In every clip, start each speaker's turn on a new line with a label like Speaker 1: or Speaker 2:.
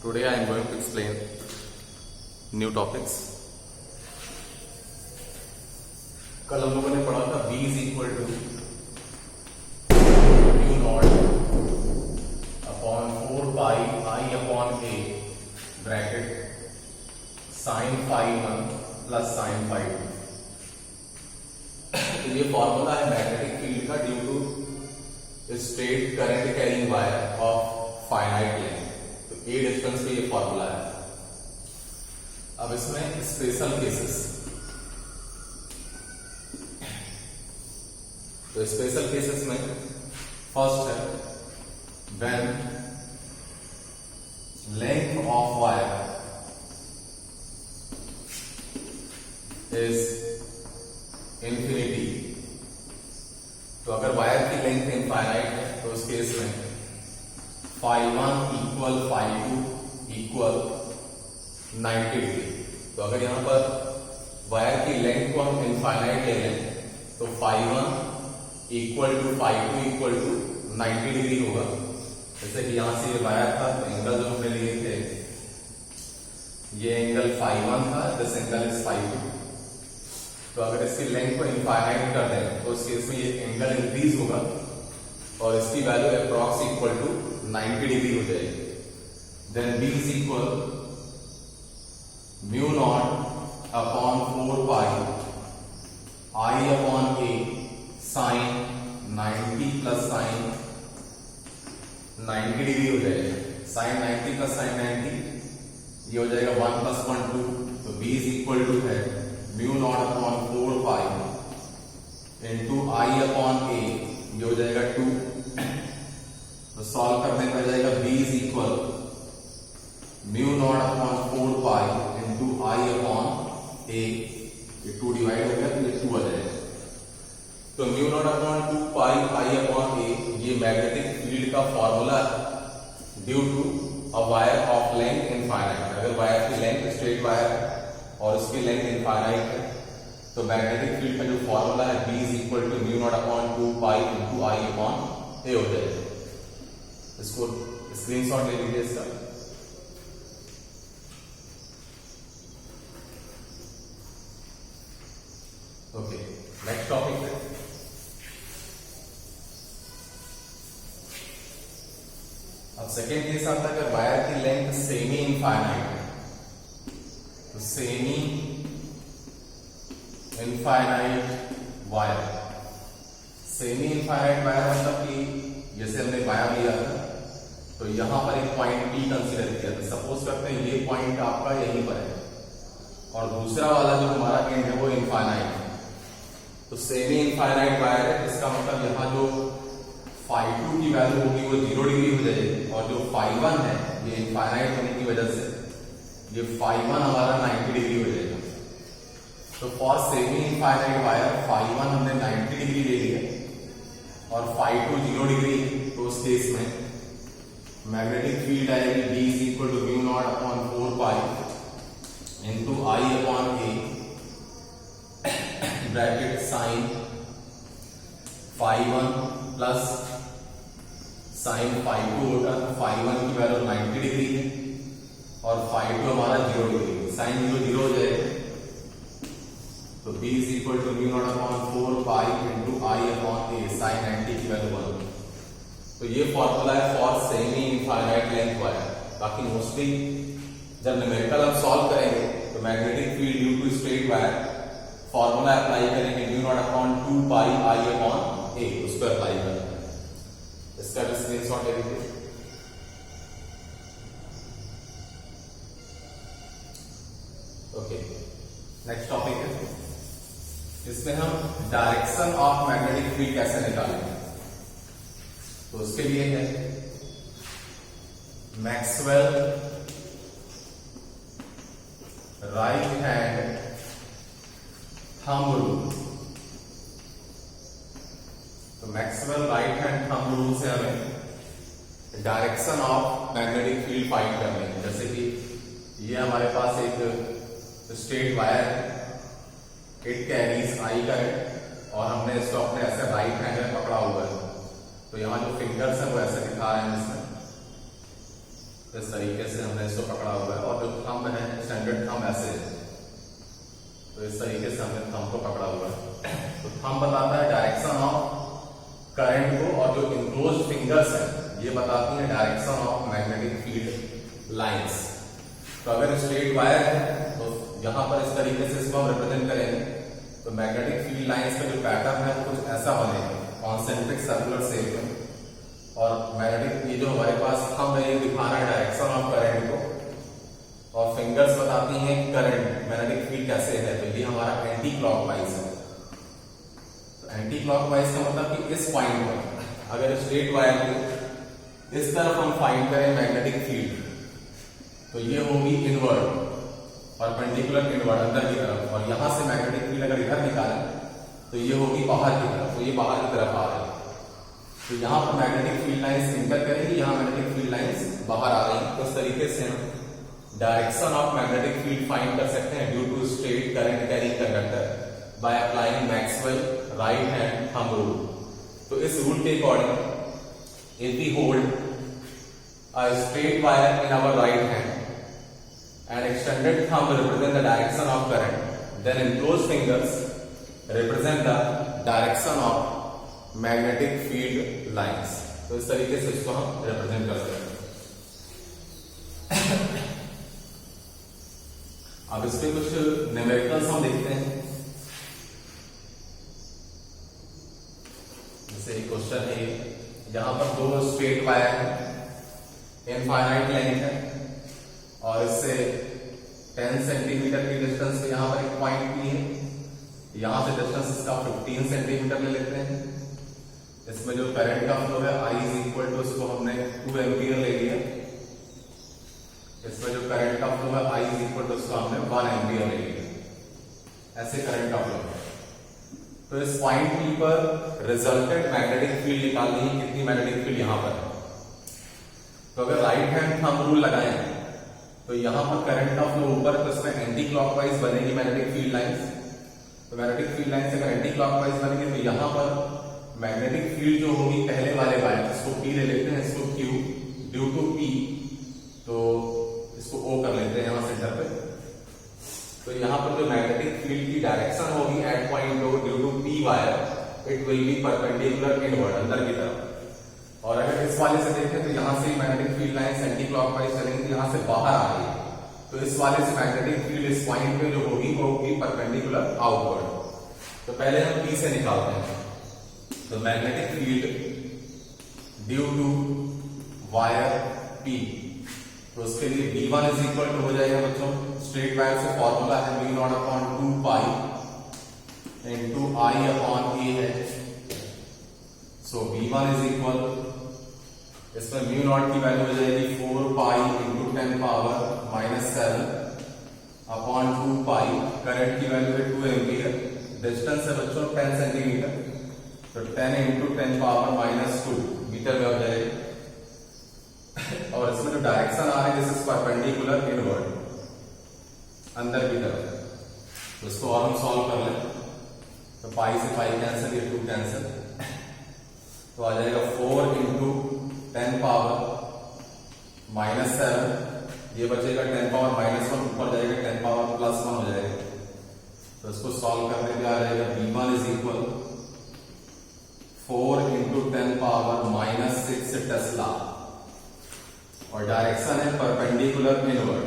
Speaker 1: Today I am going to explain new topics. कल हम लोगों ने पढ़ा था B is equal to mu naught upon 4 pi I upon A bracket sin phi 1 plus sin phi 2. तो ये formula है मैग्नेटिक फील्ड का due to straight current carrying wire of finite length. तो ए डिस्टेंस पे ये formula है. अब इसमें स्पेशल केसेस. तो स्पेशल केसेस में फर्स्ट है when length of wire is infinity. तो अगर वायर की लेंथ इनफाइनाइट है तो उस केस में phi 1 equal phi 2 equal 90 degree. तो अगर यहां पर वायर की लेंथ को हम इनफाइनाइट ले लें तो phi 1 equal to phi 2 equal to 90 degree होगा. जैसे कि यहां से ये वायर था तो एंगल जो हमने लिए थे ये एंगल phi 1 था, दिस एंगल इज phi 2. तो अगर इसकी लेंथ को इनफाइनाइट कर दें तो इस केस में ये एंगल इंक्रीज होगा और इसकी value approx equal to 90 degree हो जाएगी. Then B is equal mu not upon 4 pi I upon A sine 90 plus sine 90 degree हो जाएगा. साइन 90 प्लस साइन 90 ये हो जाएगा 1 प्लस 1 2. तो B इज इक्वल टू है mu naught upon 4 pi into I upon A ये हो जाएगा 2. तो सॉल्व करने पर जाएगा B is equal mu not upon 4 pi into I upon A. ये 2 डिवाइड हो गया तो ये 2 आ जाएगा. तो mu not upon 2 pi I upon A ये मैग्नेटिक फील्ड का फॉर्मूला है due to a wire of length infinite. अगर वायर की लेंथ स्ट्रेट वायर है और उसकी लेंथ इनफाइनाइट है तो मैग्नेटिक फील्ड का जो फॉर्मूला है B is equal to mu not upon 2 pi into I upon A हो जाएगा. इसको स्क्रीनशॉट ले लीजिए इसका. ओके, नेक्स्ट टॉपिक है अब सेकेंड केस आता है. अगर वायर की लेंथ सेमी इनफाइनाइट है तो semi infinite wire. Semi infinite wire मतलब कि जैसे हमने वायर लिया था तो यहां पर एक पॉइंट P कंसीडर किया था. सपोज करते हैं ये पॉइंट आपका यहीं पर है और दूसरा वाला जो हमारा एंड है वो इनफाइनाइट है. तो सेमी इनफाइनाइट वायर है इसका मतलब यहां जो phi 2 की वैल्यू होगी वो 0 डिग्री हो जाएगी और जो phi 1 है ये इनफाइनाइट होने की वजह से ये phi 1 हमारा 90 डिग्री हो जाएगा. तो for semi infinite wire phi 1 हमने 90 डिग्री ले लिया और phi 2 0 डिग्री. तो उस केस में मैग्नेटिक फील्ड आएगी B is equal to mu not upon 4 pi into I upon A bracket sine phi 1 plus sine phi 2 होगा. phi 1 की वैल्यू 90 डिग्री है और phi 2 हमारा 0 डिग्री है. साइन 0 0 हो जाएगा. तो B is equal to mu not upon 4 pi into I upon A sine 90 की वैल्यू 1. तो ये फॉर्मूला है for semi infinite length wire. बाकी मोस्टली जब न्यूमेरिकल हम सॉल्व करेंगे तो magnetic field due to straight wire formula apply करेंगे mu not upon 2 pi I upon A उस पर अप्लाई करेंगे. इसका भी स्क्रीनशॉट ले लीजिए. ओके, नेक्स्ट टॉपिक है. इसमें हम डायरेक्शन ऑफ मैग्नेटिक फील्ड कैसे निकालेंगे. तो उसके लिए है Maxwell right hand thumb rule. तो Maxwell right hand thumb rule से हमें direction of magnetic field find करनी है. जैसे कि ये हमारे पास एक स्ट्रेट वायर है, इट कैरीज I करंट और हमने इसको अपने ऐसे राइट हैंड में पकड़ा हुआ है. तो यहाँ जो फिंगर्स है वो ऐसे दिखा रहे हैं इसमें. इस तरीके से हमने इसको पकड़ा हुआ है और जो थंब है स्टैंडर्ड थंब ऐसे है, तो इस तरीके से हमने थंब को पकड़ा हुआ है। तो थंब बताता है डायरेक्शन ऑफ करंट को और जो इनक्लोज्ड फिंगर्स है ये बताती है direction of magnetic field lines. तो अगर स्ट्रेट वायर है तो यहां पर इस तरीके से इसको हम रिप्रेजेंट करेंगे, तो मैग्नेटिक फील्ड लाइंस का जो पैटर्न है कुछ ऐसा बनेगा कॉन्सेंट्रिक सर्कुलर शेप में, और मैग्नेटिक ये जो हमारे पास थंब है ये दिखा रहा है डायरेक्शन ऑफ करंट को, और फिंगर्स बताती हैं करंट मैग्नेटिक फील्ड कैसे है, तो ये हमारा एंटी क्लॉकवाइज है। तो एंटी क्लॉकवाइज का मतलब कि इस पॉइंट पर अगर स्ट्रेट वायर के इस तरफ हम फाइंड करें मैग्नेटिक फील्ड, तो ये होगी इनवर्ड परपेंडिकुलर इनवर्ड अंदर की तरफ, और यहां से मैग्नेटिक फील्ड अगर इधर निकालें तो ये होगी बाहर की तरफ, तो ये बाहर की तरफ आ रही है। तो यहाँ पर मैग्नेटिक फील्ड लाइंस इंटर करेंगी, यहाँ मैग्नेटिक फील्ड लाइंस बाहर आ रही है। तो इस तरीके से हम direction of magnetic field find कर सकते हैं due to straight current carrying conductor by applying Maxwell right hand thumb rule. तो इस रूल के according if we hold a straight wire in our right hand and extended thumb represent the direction of current, then enclosed fingers represent the direction of magnetic field lines। तो इस तरीके से इसको हम represent कर सकते हैं। अब इसके कुछ न्यूमेरिकल्स हम देखते हैं। जैसे एक क्वेश्चन है, जहां पर दो स्ट्रेट वायर है, इनफाइनाइट लेंथ है और इससे 10 सेंटीमीटर की डिस्टेंस पे यहां पर एक पॉइंट भी है, यहां से डिस्टेंस इसका 15 सेंटीमीटर ले लेते हैं। इसमें जो करंट का फ्लो है I इज इक्वल टू, इसको हमने 2 एम्पियर ले लिया। इसमें जो करंट का फ्लो है I इज इक्वल टू, इसको हमने 1 एम्पियर ले लिया। ऐसे करंट का फ्लो है। तो इस पॉइंट P पर रिजल्टेंट मैग्नेटिक फील्ड निकालनी है, कितनी मैग्नेटिक फील्ड यहां पर है। तो अगर राइट हैंड थंब रूल लगाएं तो यहां पर करंट का फ्लो ऊपर, तो इसमें एंटी क्लॉकवाइज बनेगी मैग्नेटिक फील्ड लाइंस। तो मैग्नेटिक फील्ड लाइंस अगर एंटी क्लॉकवाइज बनेगी तो यहां पर मैग्नेटिक फील्ड जो होगी पहले वाले वायर, इसको P ले लेते हैं, इसको Q ड्यू टू P, तो इसको O कर लेते हैं यहां सेंटर पे। तो यहां पर जो मैग्नेटिक फील्ड की डायरेक्शन होगी at point O due to P wire, it will be perpendicular inward अंदर की तरफ। और अगर इस वाले से देखें तो यहां से magnetic field lines anti clockwise चलेंगी, यहां से बाहर आ रही है, तो इस वाले से मैग्नेटिक फील्ड इस पॉइंट पे जो होगी वो होगी परपेंडिकुलर आउटवर्ड। तो पहले हम P से निकालते हैं। तो magnetic field due to wire P, तो उसके लिए V1 इज इक्वल टू हो जाएगा बच्चों, स्ट्रेट वायर से फॉर्मूला है μ0/2 pi into I upon A है। सो V1 इज इक्वल, इसमें μ0 की वैल्यू हो जाएगी 4 पाई इंटू 10 पावर -7 अपॉन 2 पाई। करंट की वैल्यू है 2 एम्पियर, डिस्टेंस है बच्चों 10 सेंटीमीटर, तो 10 इंटू 10 पावर -2 मीटर में हो जाएगा। और इसमें जो डायरेक्शन आ रहा है दिस इज परपेंडिकुलर इनवर्ड अंदर की तरफ। तो इसको और हम सॉल्व कर लें, तो पाई से पाई कैंसिल, ये 2 कैंसिल, तो आ जाएगा 4 इंटू 10 पावर -7, ये बचेगा 10 पावर -1, ऊपर जाएगा 10 पावर +1 हो जाएगा। तो इसको सॉल्व करने पे आ जाएगा V1 is equal 4 into 10 power -6 tesla, और डायरेक्शन है परपेंडिकुलर इनवर्ड।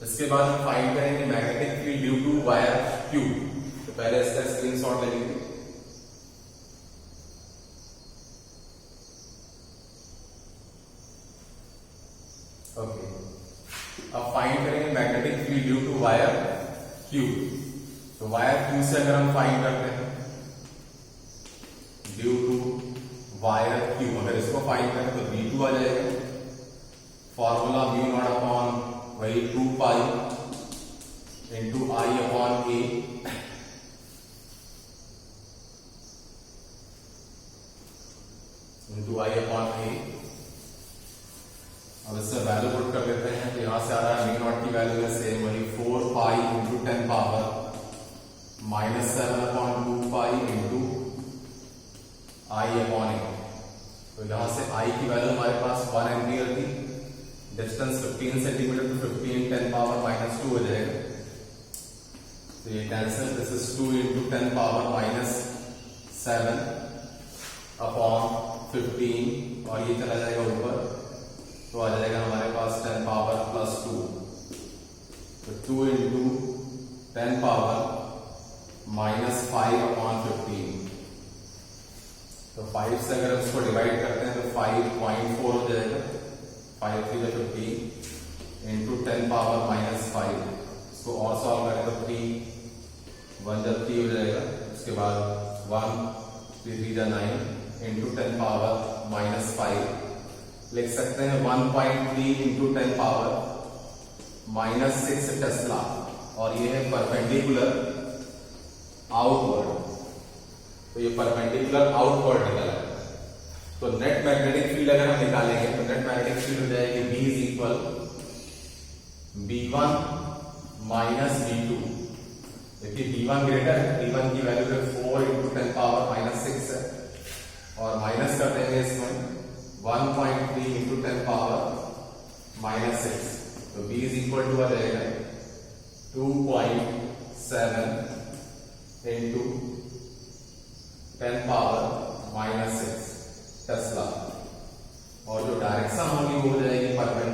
Speaker 1: इसके बाद हम फाइंड करेंगे magnetic field due to wire Q। तो पहले इसका स्क्रीनशॉट ले लीजिए। ओके, अब फाइंड करेंगे magnetic field due to wire Q। तो वायर Q से अगर हम फाइंड करते हैं ड्यू टू वायर Q, अगर इसको फाइंड करें तो V2 आ जाएगा, फॉर्मूला μ0 अपॉन वही 2 pi into I upon A into I upon A। अब इससे वैल्यू पुट कर लेते हैं, तो यहां से आ रहा है μ0 की वैल्यू है सेम वही 4 pi into 10 power -7 upon 2 pi into I upon A। तो यहां से आई की वैल्यू हमारे पास 1 एम्पियर थी, डिस्टेंस 15 सेंटीमीटर तो 15 10 पावर माइनस 2 हो जाएगा। तो ये cancel, this is 2 into 10 power minus 7 upon 15 और ये चला जाएगा ऊपर, तो आ जाएगा हमारे पास 10 पावर प्लस 2। तो 2 इंटू 10 पावर माइनस 5 अपॉन 15। तो 5 से अगर उसको डिवाइड करते हैं तो 5.4 हो जाएगा, 5 3 15 इंटू 10 पावर माइनस 5। इसको और सॉल्व करें तो 3 1 जब 3 हो जाएगा, उसके बाद 1 3 3 9 इंटू 10 पावर माइनस 5। लिख सकते हैं 1.3 इंटू 10 पावर माइनस 6 टेस्ला, और ये है परपेंडिकुलर आउटवर्ड। तो ये परपेंडिकुलर आउटवर्ड निकला है। तो नेट मैग्नेटिक फील्ड अगर हम निकालेंगे तो नेट मैग्नेटिक फील्ड हो जाएगी B is equal B1 minus B2। देखिए B1 ग्रेटर है, B1 की वैल्यू है 4 इंटू 10 पावर माइनस 6 है, और माइनस कर देंगे इसमें 1.3 इंटू 10 पावर माइनस 6। तो B इज इक्वल टू आ जाएगा 2.7 इंटू 10 पावर माइनस 6 टेस्ला, और जो डायरेक्शन होगी वो हो जाएगी परपेंडिकुलर